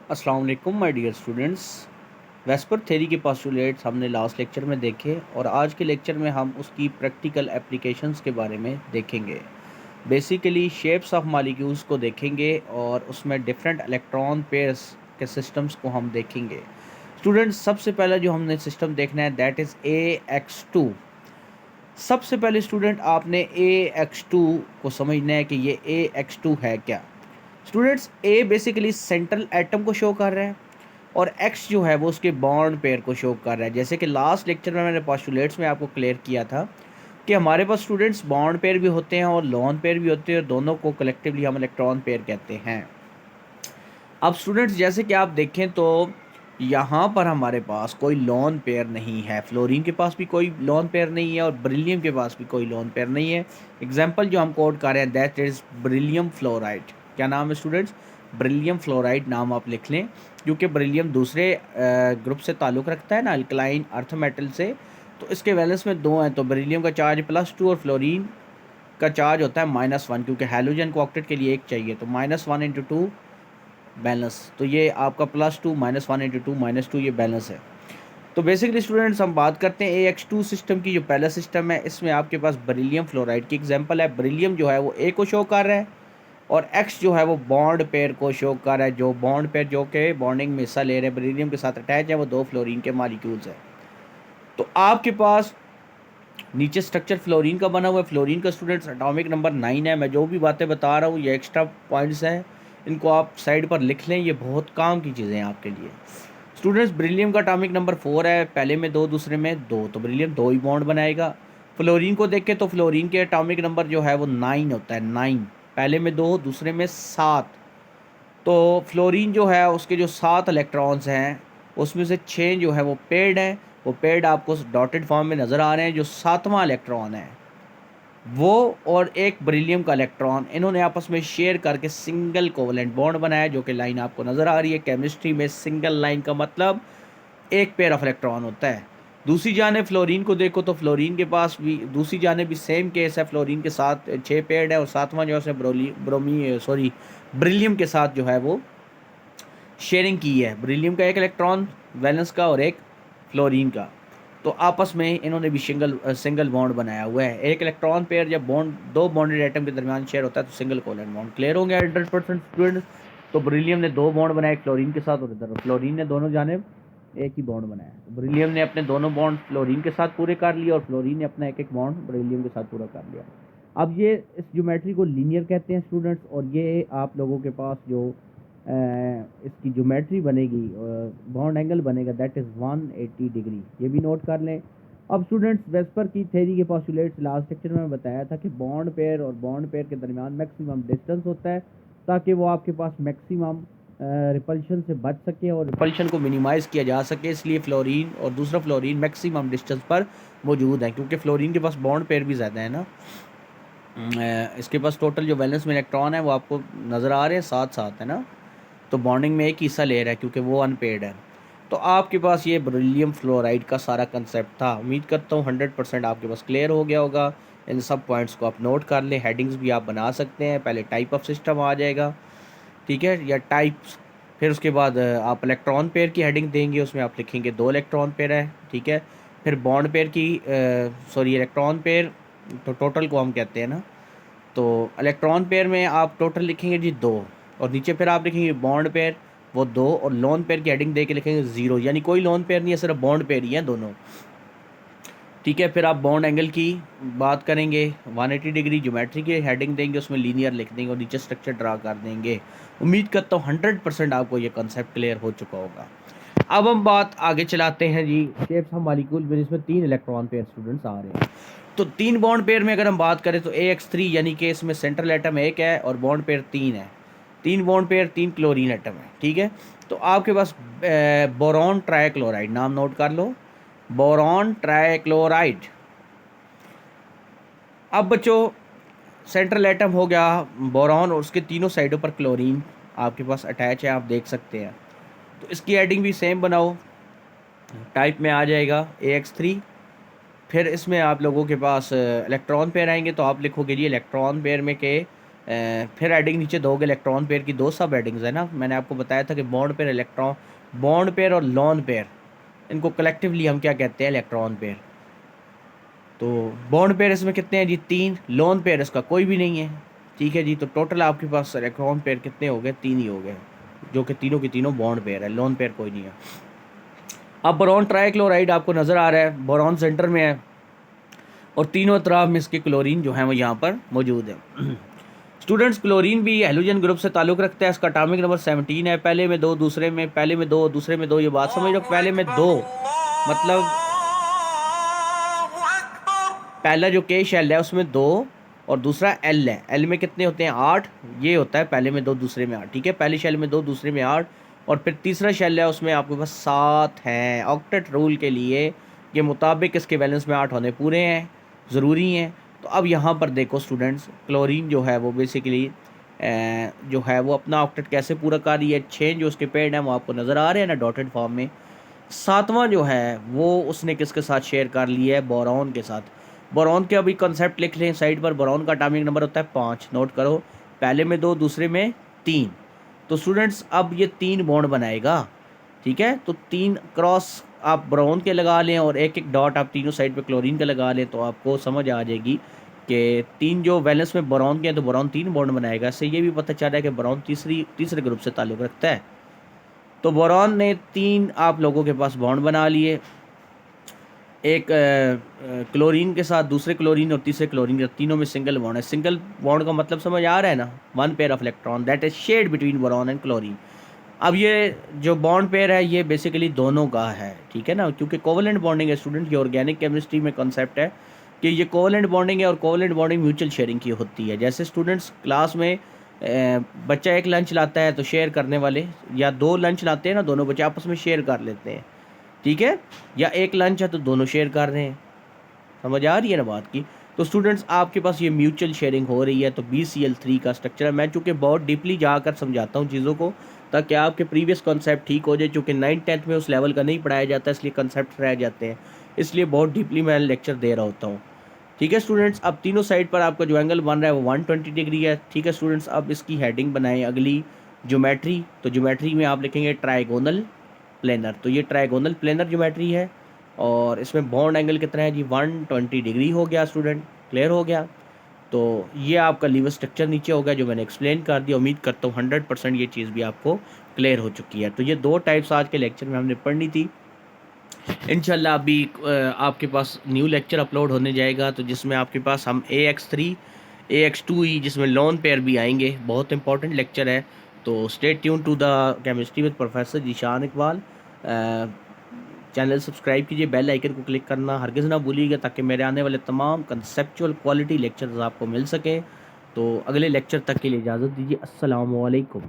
अस्सलाम वालेकुम my dear students. VSEPR theory के पोस्टुलेट्स हमने लास्ट लेक्चर में देखे और आज के लेक्चर में हम उसकी प्रैक्टिकल एप्लीकेशंस के बारे में देखेंगे। बेसिकली शेप्स ऑफ मॉलिक्यूल्स को देखेंगे और उसमें डिफरेंट इलेक्ट्रॉन पेयर्स के सिस्टम्स को हम देखेंगे। स्टूडेंट्स, सबसे पहला जो हमने सिस्टम देखना है दैट इज़ AX2। सबसे पहले स्टूडेंट आपने AX2 को समझना है कि ये AX2 है क्या। स्टूडेंट्स, ए बेसिकली सेंट्रल एटम को शो कर रहा है और एक्स जो है वो उसके बॉन्ड पेयर को शो कर रहा है। जैसे कि लास्ट लेक्चर में मैंने पोस्टुलेट्स में आपको क्लियर किया था कि हमारे पास स्टूडेंट्स बॉन्ड पेयर भी होते हैं और लोन पेयर भी होते हैं और दोनों को कलेक्टिवली हम इलेक्ट्रॉन पेयर कहते हैं। अब स्टूडेंट्स, जैसे कि आप देखें तो यहाँ पर हमारे पास कोई लोन पेयर नहीं है। फ्लोरीन के पास भी कोई लोन पेयर नहीं है और ब्रिलियम के पास भी कोई लोन पेयर नहीं है। एग्जाम्पल जो हम कोड कर रहे हैं दैट इज़ ब्रिलियम फ्लोराइड। क्या नाम है स्टूडेंट्स? ब्रिलियम फ्लोराइड नाम आप लिख लें, क्योंकि ब्रिलियम दूसरे ग्रुप से ताल्लुक़ रखता है ना, अल्कलाइन अर्थ मेटल से। तो इसके वैलेंस में दो हैं, तो ब्रिलियम का चार्ज +2 और फ्लोरीन का चार्ज होता है -1, क्योंकि हैलोजन को ऑक्टेट के लिए एक चाहिए, तो -1 × 2 बैलेंस। तो ये आपका +2 -1 × 2 -2 ये बैलेंस है। तो बेसिकली स्टूडेंट्स हम बात करते हैं AX2 सिस्टम की। जो पहला सिस्टम है इसमें आपके पास बेरिलियम फ्लोराइड की एग्जांपल है। बेरिलियम जो है वो A को शो कर रहा है और X जो है वो बॉन्ड पेयर को शो कर रहा है। जो बॉन्ड पेयर जो कि बॉन्डिंग में हिस्सा ले रहे हैं, बेरिलियम के साथ अटैच है, वो 2 फ्लोरीन के मॉलिक्यूल्स हैं। तो आपके पास नीचे स्ट्रक्चर फ्लोरीन का बना हुआ है। फ्लोरीन का स्टूडेंट्स एटॉमिक नंबर 9 है। मैं जो भी बातें बता रहा हूँ ये एक्स्ट्रा पॉइंट्स हैं, इनको आप साइड पर लिख लें, ये बहुत काम की चीज़ें हैं आपके लिए। स्टूडेंट्स, बेरिलियम का एटॉमिक नंबर 4 है, पहले में 2 दूसरे में 2, तो बेरिलियम 2 ही बॉन्ड बनाएगा। फ्लोरीन को देखें तो फ्लोरीन के एटॉमिक नंबर जो है वो 9 होता है, 9, पहले में 2 दूसरे में 7। तो फ्लोरीन जो है उसके जो 7 इलेक्ट्रॉन्स हैं उसमें से 6 जो है वो पेड हैं। वो पेड आपको डॉटेड फॉर्म में नज़र आ रहे हैं। जो 7वां इलेक्ट्रॉन है वो और एक बेरिलियम का इलेक्ट्रॉन इन्होंने आपस में शेयर करके सिंगल कोवलेंट बॉन्ड बनाया, जो कि लाइन आपको नज़र आ रही है। केमिस्ट्री में सिंगल लाइन का मतलब एक पेयर ऑफ इलेक्ट्रॉन होता है। दूसरी जानेब फ्लोरीन को देखो तो फ्लोरीन के पास भी दूसरी जानेब भी सेम केस है। फ्लोरीन के साथ 6 पेयर है और 7वां जो है उसने ब्रिलियम के साथ जो है वो शेयरिंग की है। ब्रिलियम का एक इलेक्ट्रॉन वैलेंस का और एक फ्लोरीन का, तो आपस में इन्होंने भी सिंगल बॉन्ड बनाया हुआ है। एक इलेक्ट्रॉन पेयर जब बॉन्ड दो बॉन्डेड एटम के दरमियान शेयर होता है तो सिंगल कोवलेंट बॉन्ड। क्लियर हो गया 100% स्टूडेंट? तो ब्रिलियम ने 2 बॉन्ड बनाए, फ्लोरीन के साथ, और इधर फ्लोरीन ने दोनों जाने एक ही बॉन्ड बनाया। तो ब्रिलियम ने अपने दोनों बॉन्ड फ्लोरीन के साथ पूरे कर लिए और फ्लोरीन ने अपना एक एक बॉन्ड ब्रिलियम के साथ पूरा कर लिया। अब ये इस ज्योमेट्री को लीनियर कहते हैं स्टूडेंट्स, और ये आप लोगों के पास जो इसकी ज्योमेट्री बनेगी, बॉन्ड एंगल बनेगा दैट इज़ 180 डिग्री। ये भी नोट कर लें। अब स्टूडेंट्स, वेस्पर की थ्योरी के पोस्टुलेट्स लास्ट लेक्चर में बताया था कि बॉन्ड पेयर और बॉन्ड पेयर के दरमियान मैक्सिमम डिस्टेंस होता है ताकि वो आपके पास मैक्सिमम रिपल्शन से बच सके और रिपल्शन को मिनिमाइज़ किया जा सके। इसलिए फ्लोरीन और दूसरा फ्लोरीन मैक्सिमम डिस्टेंस पर मौजूद है, क्योंकि फ्लोरीन के पास बॉन्ड पेयर भी ज़्यादा है ना। इसके पास टोटल जो वैलेंस में इलेक्ट्रॉन है वो आपको नज़र आ रहे हैं, 7 है ना। तो बॉन्डिंग में एक हिस्सा ले रहा है क्योंकि वो अनपेड है। तो आपके पास ये बेरिलियम फ्लोराइड का सारा कंसेप्ट था। उम्मीद करता हूँ 100% आपके पास क्लियर हो गया होगा। इन सब पॉइंट्स को आप नोट कर लें। हेडिंग्स भी आप बना सकते हैं। पहले टाइप ऑफ सिस्टम आ जाएगा, ठीक है, या टाइप्स। फिर उसके बाद आप इलेक्ट्रॉन पेयर की हेडिंग देंगे, उसमें आप लिखेंगे 2 इलेक्ट्रॉन पेयर है, ठीक है। फिर बॉन्ड पेयर की इलेक्ट्रॉन पेयर, तो टोटल को हम कहते हैं ना। तो इलेक्ट्रॉन पेयर में आप टोटल लिखेंगे जी 2, और नीचे फिर आप लिखेंगे बॉन्ड पेयर वो 2, और लोन पेयर की हेडिंग दे के लिखेंगे 0, यानी कोई लोन पेयर नहीं है, सिर्फ बॉन्ड पेयर ही है दोनों, ठीक है। फिर आप बॉन्ड एंगल की बात करेंगे, 180 डिग्री ज्योमेट्री की हेडिंग देंगे, उसमें लीनियर लिख देंगे और नीचे स्ट्रक्चर ड्रा कर देंगे। उम्मीद करता हूँ 100% आपको ये कॉन्सेप्ट क्लियर हो चुका होगा। अब हम बात आगे चलाते हैं जी शेप्स ऑफ मॉलिक्यूल में, जिसमें 3 इलेक्ट्रॉन पेयर स्टूडेंट्स आ रहे हैं। तो 3 बॉन्ड पेयर में अगर हम बात करें तो AX3, यानी कि इसमें सेंट्रल एटम 1 है और बॉन्ड पेयर 3 है। 3 बॉन्ड पेयर 3 क्लोरीन एटम है, ठीक है। तो आपके पास बोरॉन ट्राइक्लोराइड, नाम नोट कर लो, बोरॉन ट्राइक्लोराइड। अब बच्चों, सेंट्रल एटम हो गया बोरॉन और उसके तीनों साइडों पर क्लोरीन आपके पास अटैच है, आप देख सकते हैं। तो इसकी हेडिंग भी सेम बनाओ, टाइप में आ जाएगा AX3। फिर इसमें आप लोगों के पास इलेक्ट्रॉन पेयर आएंगे, तो आप लिखोगे जी इलेक्ट्रॉन पेयर में के फिर हेडिंग नीचे दोगे इलेक्ट्रॉन पेयर की, दो सब हेडिंग्स है ना। मैंने आपको बताया था कि bond pair, electron bond pair और लोन पेयर, इनको कलेक्टिवली हम क्या कहते हैं, इलेक्ट्रॉन पेयर। तो बॉन्ड पेयर इसमें कितने हैं जी, 3। लोन पेयर इसका कोई भी नहीं है, ठीक है जी। तो टोटल आपके पास इलेक्ट्रॉन पेयर कितने हो गए, 3 ही हो गए, जो कि तीनों की तीनों बॉन्ड पेयर है, लोन पेयर कोई नहीं है। अब बोरॉन ट्राइक्लोराइड आपको नज़र आ रहा है, बोरॉन सेंटर में है और तीनों तरफ में इसके क्लोरीन जो है वो यहाँ पर मौजूद है। स्टूडेंट्स, क्लोरीन भी हेलोजन ग्रुप से ताल्लुक़ रखता है। इसका एटॉमिक नंबर 17 है। पहले में 2, दूसरे में, पहले में 2, दूसरे में 2। ये बात समझ लो, पहले में 2 मतलब पहला जो के शेल है उसमें 2 और दूसरा एल है। एल में कितने होते हैं, 8। ये होता है पहले में 2, दूसरे में 8, ठीक है। पहले शेल में 2, दूसरे में 8, और फिर तीसरा शेल है उसमें आपके पास 7 हैं। ऑक्टेट रूल के लिए के मुताबिक इसके बैलेंस में 8 होने पूरे हैं, ज़रूरी हैं। तो अब यहाँ पर देखो स्टूडेंट्स, क्लोरीन जो है वो बेसिकली जो है वो अपना ऑक्टेट कैसे पूरा कर रही है। 6 जो उसके पेड़ हैं वो आपको नज़र आ रहे हैं ना, डॉटेड फॉर्म में। 7वां जो है वो उसने किसके साथ शेयर कर लिया है, बोरॉन के साथ। बोरॉन के अभी कंसेप्ट लिख लें साइड पर। बोरॉन का एटॉमिक नंबर होता है 5, नोट करो। पहले में 2, दूसरे में 3। तो स्टूडेंट्स अब ये 3 बॉन्ड बनाएगा, ठीक है। तो 3 क्रॉस आप बोरॉन के लगा लें और एक एक डॉट आप तीनों साइड पे क्लोरीन का लगा लें, तो आपको समझ आ जाएगी कि 3 जो वैलेंस में बोरॉन के हैं, तो बोरॉन 3 बॉन्ड बनाएगा। इससे ये भी पता चल रहा है कि बोरॉन तीसरे ग्रुप से ताल्लुक़ रखता है। तो बोरॉन ने 3 आप लोगों के पास बॉन्ड बना लिए, एक क्लोरीन के साथ, दूसरे क्लोरीन और तीसरे क्लोरीन के, तीनों में सिंगल बॉन्ड है। सिंगल बॉन्ड का मतलब समझ आ रहा है ना, 1 pair of electron that is shared between boron and chlorine. अब ये जो बॉन्ड पेयर है ये बेसिकली दोनों का है, ठीक है ना, क्योंकि कोवलेंट बॉन्डिंग है स्टूडेंट। ये ऑर्गेनिक केमिस्ट्री में कॉन्सेप्ट है कि ये कोवलेंट बॉन्डिंग है, और कोवलेंट बॉन्डिंग म्यूचुअल शेयरिंग की होती है। जैसे स्टूडेंट्स क्लास में बच्चा एक लंच लाता है तो शेयर करने वाले, या 2 लंच लाते हैं ना, दोनों बच्चे आपस में शेयर कर लेते हैं, ठीक है। या एक लंच है तो दोनों शेयर कर रहे हैं, समझ आ रही है ना बात की। तो स्टूडेंट्स आपके पास ये म्यूचुअल शेयरिंग हो रही है। तो BCl3 का स्ट्रक्चर है। मैं चूँकि बहुत डीपली जाकर समझाता हूँ चीज़ों को, ताकि आपके प्रीवियस कॉन्सेप्ट ठीक हो जाए। चूँकि 9th-10th में उस लेवल का नहीं पढ़ाया जाता, इसलिए कॉन्सेप्ट रह जाते हैं, इसलिए बहुत डीपली मैं लेक्चर दे रहा होता हूँ, ठीक है स्टूडेंट्स। अब तीनों साइड पर आपका जो एंगल बन रहा है वो 120 डिग्री है, ठीक है स्टूडेंट्स। अब इसकी हेडिंग बनाएं अगली, ज्योमेट्री। तो ज्योमेट्री में आप लिखेंगे ट्राइगोनल प्लेनर। तो ये ट्राइगोनल प्लेनर ज्योमेट्री है, और इसमें बॉन्ड एंगल कितना है जी, 120 डिग्री हो गया स्टूडेंट, क्लियर हो गया। तो ये आपका लीवर स्ट्रक्चर नीचे हो गया जो मैंने एक्सप्लेन कर दिया। उम्मीद करता हूँ 100% ये चीज़ भी आपको क्लियर हो चुकी है। तो ये 2 टाइप्स आज के लेक्चर में हमने पढ़नी थी। इंशाल्लाह अभी आपके पास न्यू लेक्चर अपलोड होने जाएगा, तो जिसमें आपके पास हम AX3 AX2E जिसमें लोन पेयर भी आएंगे। बहुत इंपॉर्टेंट लेक्चर है। तो stay tune to the chemistry with professor Zeeshan Iqbal. Channel subscribe कीजिए, बेल आइकन को क्लिक करना हरगिज़ ना भूलिएगा, ताकि मेरे आने वाले तमाम कंसेप्चुअल क्वालिटी लेक्चर्स आपको मिल सकें। तो अगले लेक्चर तक के लिए इजाज़त दीजिए। अस्सलामु अलैकुम।